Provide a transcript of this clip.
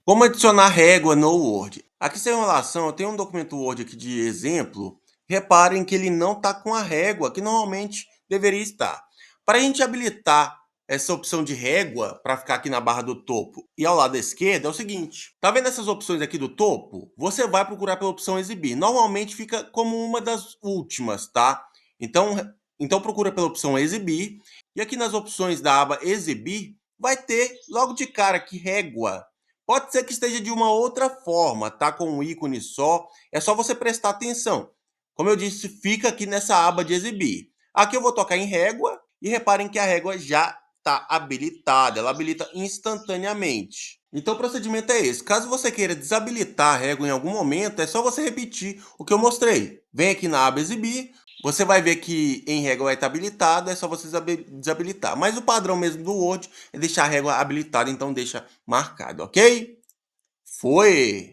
Como adicionar régua no Word? Aqui sem enrolação, eu tenho um documento Word aqui de exemplo. Reparem que ele não está com a régua, que normalmente deveria estar. Para a gente habilitar essa opção de régua, para ficar aqui na barra do topo e ao lado da esquerda, é o seguinte. Tá vendo essas opções aqui do topo? Você vai procurar pela opção exibir. Normalmente fica como uma das últimas, tá? Então procura pela opção exibir. E aqui nas opções da aba exibir, vai ter logo de cara aqui régua. Pode ser que esteja de uma outra forma, tá? Com um ícone só. É só você prestar atenção. Como eu disse, fica aqui nessa aba de exibir. Aqui eu vou tocar em régua e reparem que a régua já está habilitada. Ela habilita instantaneamente. Então o procedimento é esse. Caso você queira desabilitar a régua em algum momento, é só você repetir o que eu mostrei. Vem aqui na aba exibir. Você vai ver que em régua vai estar habilitado, é só você desabilitar. Mas o padrão mesmo do Word é deixar a régua habilitada, então deixa marcado, ok? Foi!